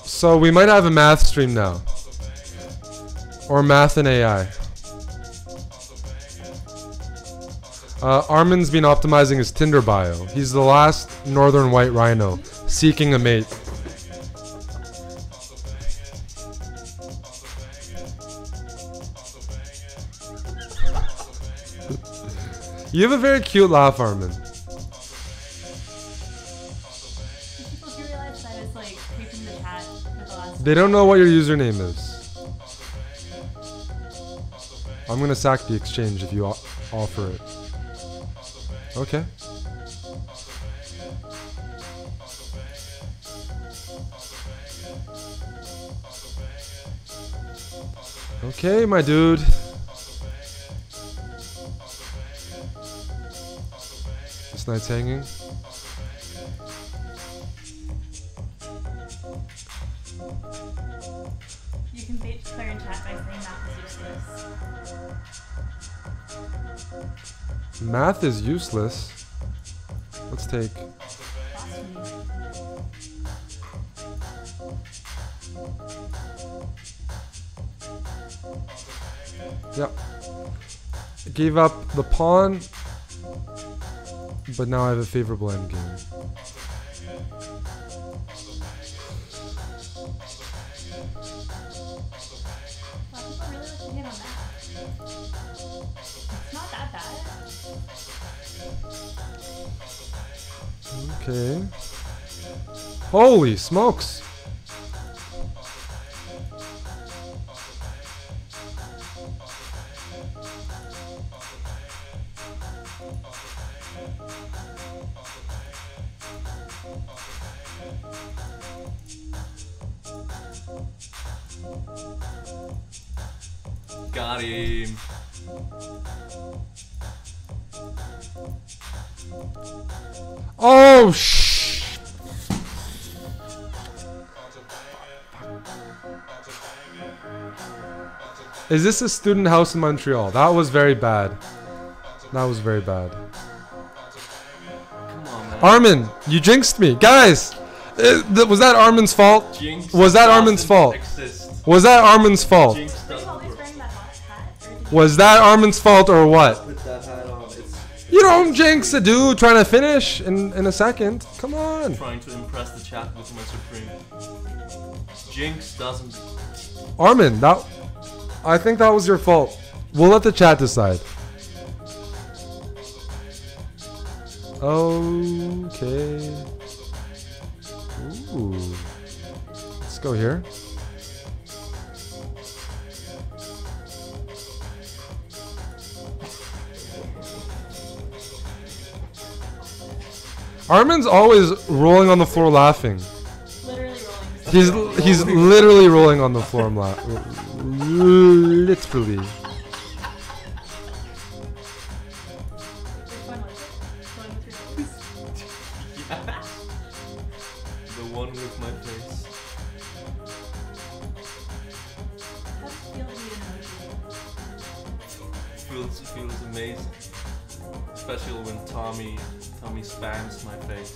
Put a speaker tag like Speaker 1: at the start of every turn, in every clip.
Speaker 1: So we might have a math stream now. Or math and AI. Armann's been optimizing his Tinder bio. He's the last northern white rhino seeking a mate. You have a very cute laugh, Armann. They don't know what your username is. I'm gonna sack the exchange if you offer it. Okay. Okay, my dude. This night's hanging.
Speaker 2: You can bait Claire in chat by saying math is useless.
Speaker 1: Math is useless. Let's take. Yep. Gave up the pawn, but now I have a favorable endgame. Okay. Holy smokes!
Speaker 3: Got him.
Speaker 1: Oh shh! Is this a student house in Montreal? That was very bad. That was very bad.
Speaker 3: Come on, man.
Speaker 1: Armann, you jinxed me, guys. Was that Armann's fault?
Speaker 3: Jinx
Speaker 1: Was that Armann's fault?
Speaker 3: exist.
Speaker 1: Was that Armann's fault?
Speaker 3: Jinx doesn't work.
Speaker 1: Was that Armann's fault or what?
Speaker 3: Put that hat on. It's
Speaker 1: You don't jinx a dude trying to finish in a second. Come on.
Speaker 3: trying to impress the chat with my supreme. Jinx doesn't.
Speaker 1: Armann, I think that was your fault. We'll let the chat decide. Okay. Ooh. Let's go here. Armann's always rolling on the floor laughing.
Speaker 2: Literally rolling.
Speaker 1: He's literally rolling on the floor. I'm laughing. Literally.
Speaker 3: The one with my face. Feels amazing. Especially when Tommy spams my face.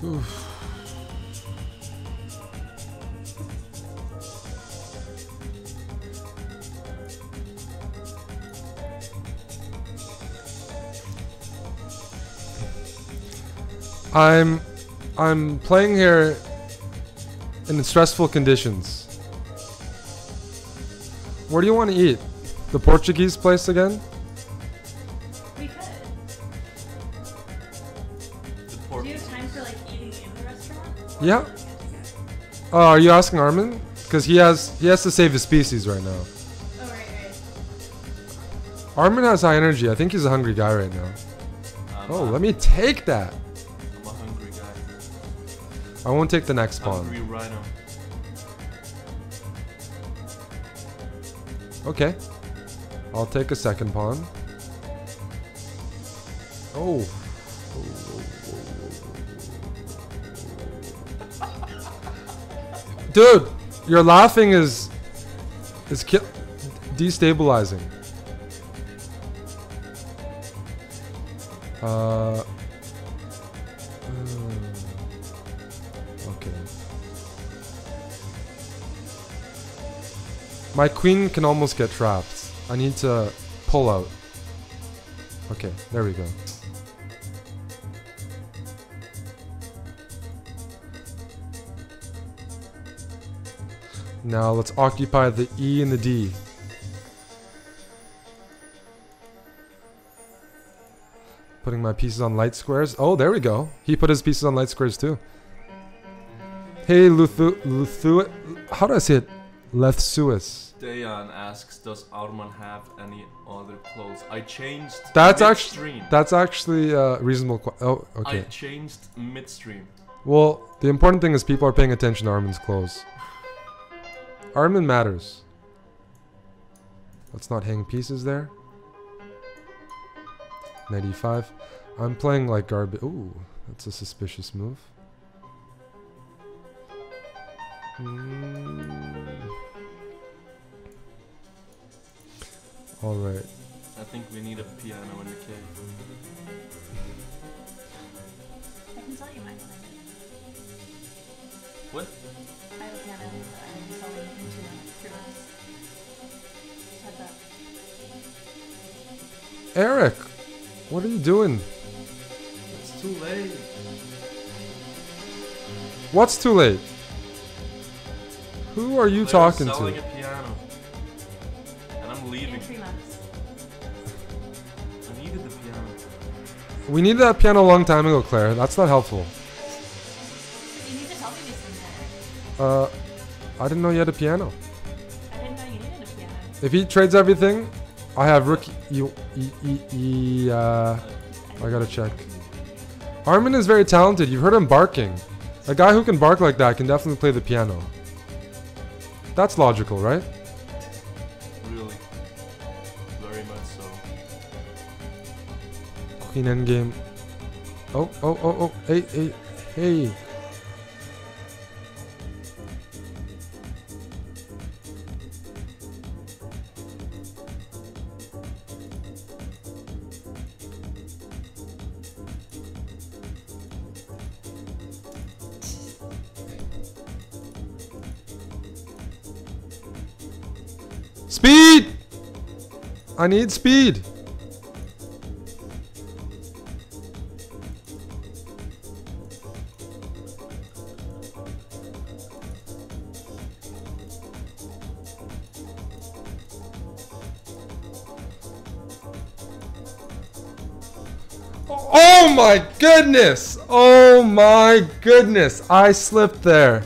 Speaker 1: Oof. I'm playing here in stressful conditions. Where do you want to eat? The Portuguese place again?
Speaker 2: We could. Do you have time for like eating in the restaurant?
Speaker 1: Yeah. Oh, are you asking Armann? Because he has to save his species right now.
Speaker 2: Oh right.
Speaker 1: Armann has high energy. I think he's a hungry guy right now. Oh, let me take that.
Speaker 3: I'm a hungry guy.
Speaker 1: I won't take the next pawn.
Speaker 3: Hungry rhino.
Speaker 1: Okay. I'll take a second pawn. Oh. Dude, your laughing is destabilizing. Okay. My queen can almost get trapped. I need to pull out. Okay, there we go. Now let's occupy the E and the D. Putting my pieces on light squares. Oh, there we go. He put his pieces on light squares too. Hey, Luthu, how do I say it? Lethsuis.
Speaker 3: Dayan asks, does Armann have any other clothes? I changed
Speaker 1: That's
Speaker 3: midstream.
Speaker 1: actually reasonable. Oh, okay.
Speaker 3: I changed midstream.
Speaker 1: Well, the important thing is people are paying attention to Armann's clothes. Armann matters. Let's not hang pieces there. 95. I'm playing like garbage. Ooh, that's a suspicious move. Alright.
Speaker 3: I think we need a piano in the cave.
Speaker 2: I can tell you my plan.
Speaker 3: What?
Speaker 2: I have a piano that I'm selling into through us. Heads up.
Speaker 1: Eric, what are you doing?
Speaker 3: It's too late.
Speaker 1: What's too late? Who are you talking
Speaker 3: selling
Speaker 1: to?
Speaker 3: a piano. And I'm leaving.
Speaker 2: In 3 months.
Speaker 3: I needed the piano.
Speaker 1: We needed that piano a long time ago, Claire. That's not helpful.
Speaker 2: You need to tell me these things.
Speaker 1: I didn't know you had a piano.
Speaker 2: I didn't know you needed a piano.
Speaker 1: If he trades everything, I have rookie. I gotta check. Armann is very talented. You've heard him barking. A guy who can bark like that can definitely play the piano. That's logical, right?
Speaker 3: Really. Very much so.
Speaker 1: Queen endgame. Oh. Hey. Speed! I need speed. Oh my goodness! Oh my goodness! I slipped there.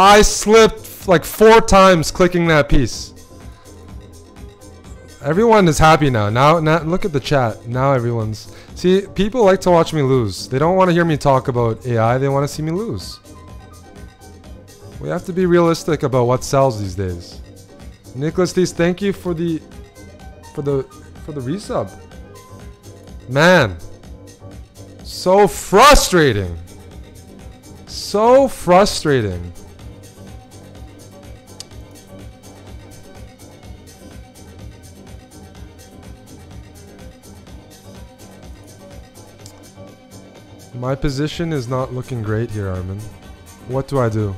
Speaker 1: I slipped like 4 times clicking that piece. Everyone is happy now. Now look at the chat. Now everyone's... See, people like to watch me lose. They don't want to hear me talk about AI. They want to see me lose. We have to be realistic about what sells these days. Nicholas Thies, thank you for the resub. Man. So frustrating. So frustrating. My position is not looking great here, Armann. What do I do?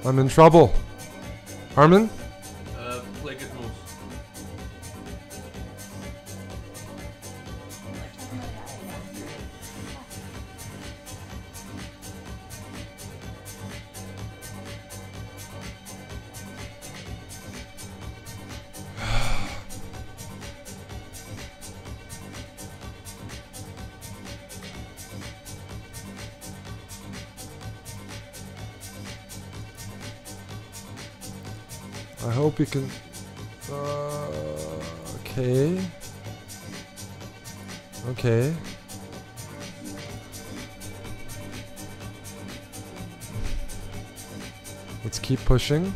Speaker 1: I'm in trouble. Armann?
Speaker 3: Play good moves.
Speaker 1: I hope you can... okay. Okay. Let's keep pushing.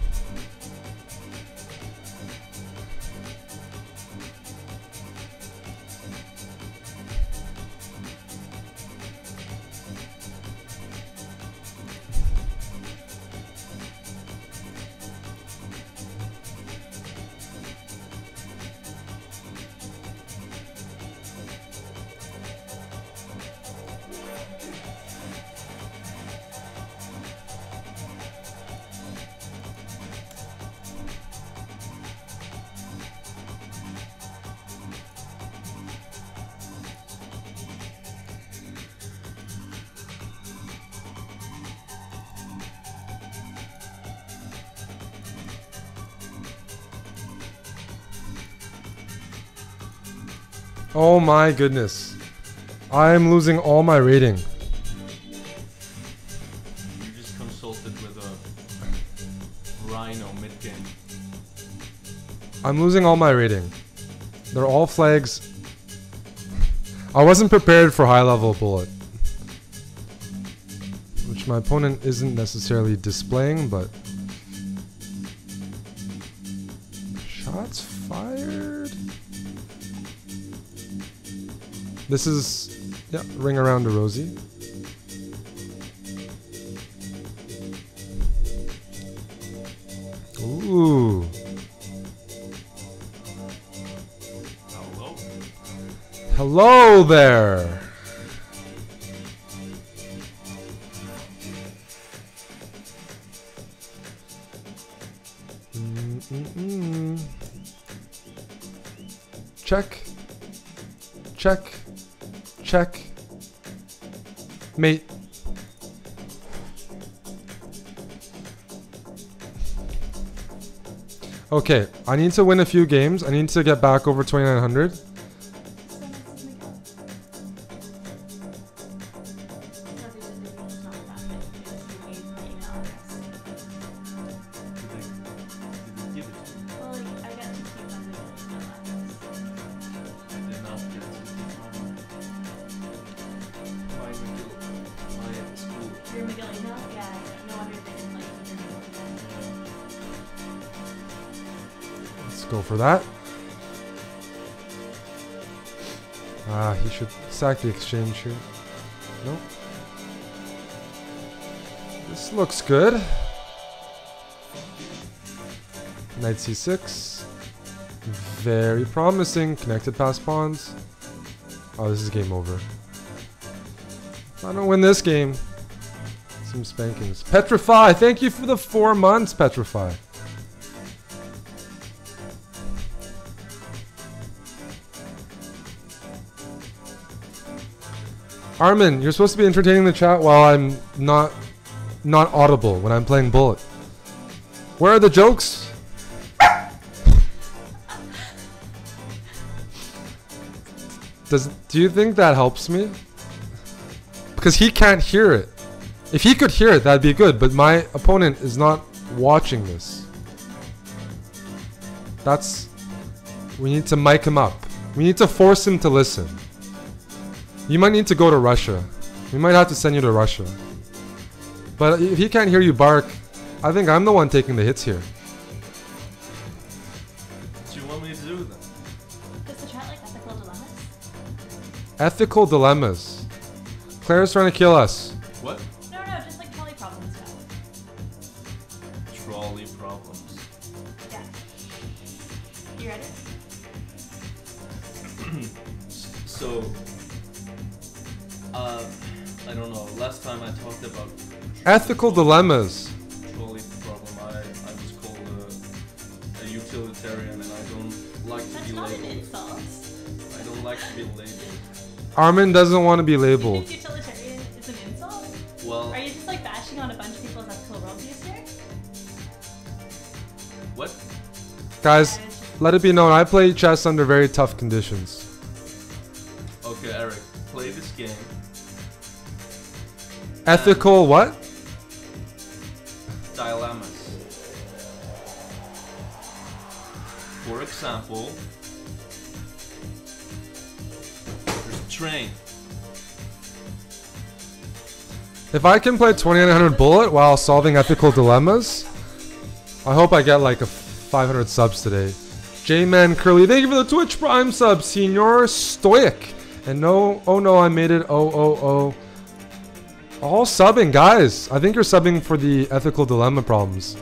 Speaker 1: Oh my goodness. I'm losing all my rating.
Speaker 3: You just consulted with a Rhino mid-game.
Speaker 1: I'm losing all my rating. They're all flags. I wasn't prepared for high level bullet. Which my opponent isn't necessarily displaying, but... shots fired? This is... yeah, ring around to Rosie. Ooh.
Speaker 3: Hello?
Speaker 1: Hello there! Check. Check. Check. Mate. Okay, I need to win a few games. I need to get back over 2,900. Go for that. Ah, he should sack the exchange here. Nope. This looks good. Knight c6. Very promising. Connected past pawns. Oh, this is game over. If I don't win this game, some spankings. Petrify! Thank you for the 4 months, Petrify. Armann, you're supposed to be entertaining the chat while I'm not audible when I'm playing Bullet. Where are the jokes? Do you think that helps me? Because he can't hear it. If he could hear it, that'd be good, but my opponent is not watching this. We need to mic him up. We need to force him to listen. You might need to go to Russia. We might have to send you to Russia. But if he can't hear you bark, I think I'm the one taking the hits here.
Speaker 3: What do you want me to do then?
Speaker 2: Does the chat like ethical dilemmas?
Speaker 1: Ethical dilemmas. Claire's trying to kill us.
Speaker 3: What?
Speaker 2: No, just like trolley problem stuff.
Speaker 3: Trolley problems.
Speaker 2: Yeah. You ready?
Speaker 3: So, I don't know. Last time I talked about
Speaker 1: Ethical dilemmas.
Speaker 3: trolley problem. I was called a utilitarian, and I don't like to
Speaker 2: That's
Speaker 3: be
Speaker 2: not an
Speaker 3: labeled.
Speaker 2: insult.
Speaker 3: I don't like to be labeled.
Speaker 1: Armann doesn't want to be
Speaker 2: You
Speaker 1: labeled.
Speaker 2: think utilitarian is an insult?
Speaker 3: Well,
Speaker 2: Are you just like bashing on a bunch of people's ethical worldviews here?
Speaker 3: what?
Speaker 1: Guys, let it be known, I play chess under very tough conditions.
Speaker 3: Okay, Eric, play this game.
Speaker 1: Ethical what?
Speaker 3: Dilemmas. For example, there's a train.
Speaker 1: If I can play 2900 Bullet while solving ethical dilemmas, I hope I get like a 500 subs today. J-Man Curly, thank you for the Twitch Prime sub, Senior Stoic. And no, oh no, I made it. Oh. All subbing, guys. I think you're subbing for the ethical dilemma problems.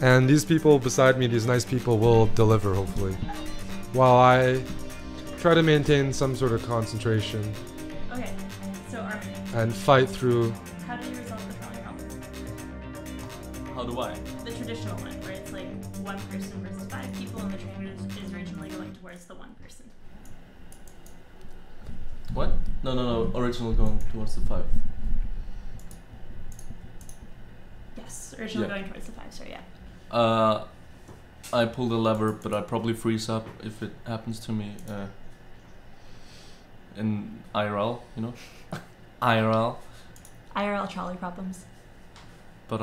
Speaker 1: And these people beside me, these nice people, will deliver, hopefully. While I try to maintain some sort of concentration.
Speaker 2: Okay, so Armann,
Speaker 1: And fight through.
Speaker 2: how do you resolve the trolley problem?
Speaker 3: How do I?
Speaker 2: The traditional one, where it's like one person versus 5 people, and the train is originally going towards the one person.
Speaker 3: What? No. Original going towards the 5.
Speaker 2: Yes, originally
Speaker 3: Yeah.
Speaker 2: going towards the 5, sorry, yeah.
Speaker 3: I pull the lever, but I probably freeze up if it happens to me in IRL, you know? IRL.
Speaker 2: IRL trolley problems.
Speaker 3: But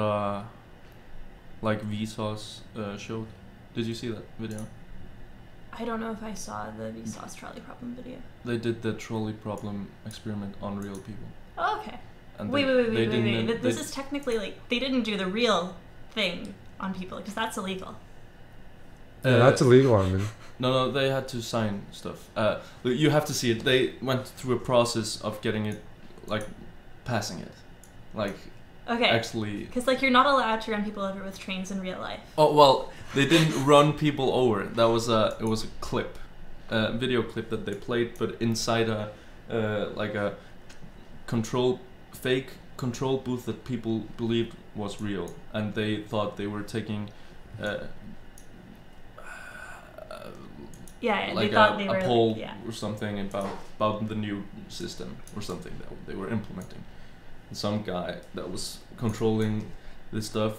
Speaker 3: like Vsauce showed. Did you see that video?
Speaker 2: I don't know if I saw the Vsauce trolley problem video.
Speaker 3: They did the trolley problem experiment on real people.
Speaker 2: Oh, okay.
Speaker 3: And
Speaker 2: Wait.
Speaker 3: didn't-
Speaker 2: But this
Speaker 3: they-
Speaker 2: is technically like, they didn't do the real thing on people, because that's illegal.
Speaker 1: Yeah, that's illegal, Armin.
Speaker 3: No, they had to sign stuff. You have to see it. They went through a process of getting it, like, passing it. Like,
Speaker 2: Okay.
Speaker 3: actually...
Speaker 2: Because, like, you're not allowed to run people over with trains in real life.
Speaker 3: Oh, well, they didn't run people over. That was it was a clip. A video clip that they played, but inside like a fake control booth that people believed was real. And they thought they were taking...
Speaker 2: Yeah,
Speaker 3: like
Speaker 2: they thought they were
Speaker 3: a poll
Speaker 2: like, yeah.
Speaker 3: or something about the new system or something that they were implementing. And some guy that was controlling this stuff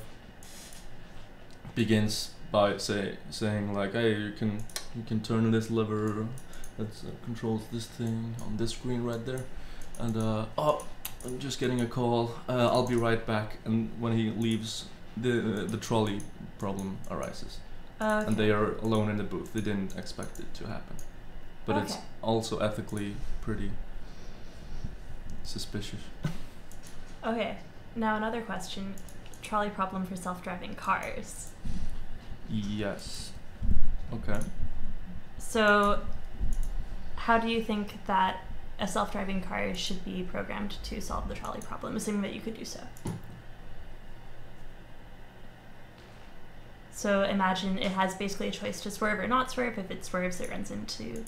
Speaker 3: begins by saying like, hey, you can turn this lever that controls this thing on this screen right there, and oh, I'm just getting a call. I'll be right back. And when he leaves, the trolley problem arises.
Speaker 2: Okay.
Speaker 3: And they are alone in the booth. They didn't expect it to happen. But it's
Speaker 2: Okay.
Speaker 3: also ethically pretty suspicious.
Speaker 2: Okay, now another question. Trolley problem for self-driving cars.
Speaker 3: Yes. Okay.
Speaker 2: So, how do you think that a self-driving car should be programmed to solve the trolley problem, assuming that you could do so? So imagine it has basically a choice to swerve or not swerve. If it swerves, it runs into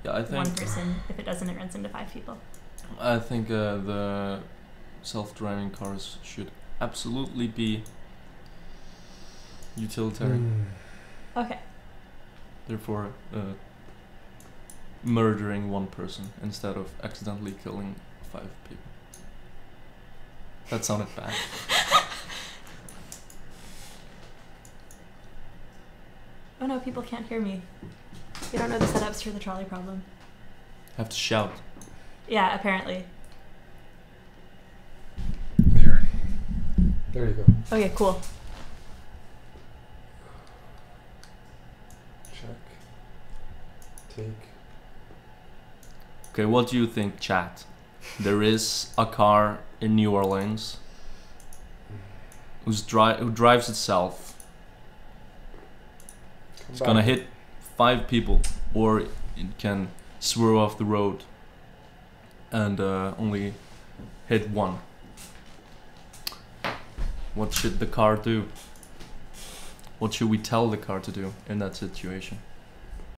Speaker 3: Yeah, I think
Speaker 2: one person. If it doesn't, it runs into 5 people.
Speaker 3: I think the self-driving cars should absolutely be utilitarian.
Speaker 2: Okay.
Speaker 3: Therefore, murdering one person instead of accidentally killing 5 people. That sounded bad.
Speaker 2: Oh no, people can't hear me. They don't know the setups for the trolley problem.
Speaker 3: Have to shout.
Speaker 2: Yeah, apparently.
Speaker 1: There you go.
Speaker 2: Okay, cool.
Speaker 1: Check. Take.
Speaker 3: Okay, what do you think, chat? There is a car in New Orleans who drives itself. It's gonna hit 5 people, or it can swerve off the road and only hit 1. What should the car do? What should we tell the car to do in that situation?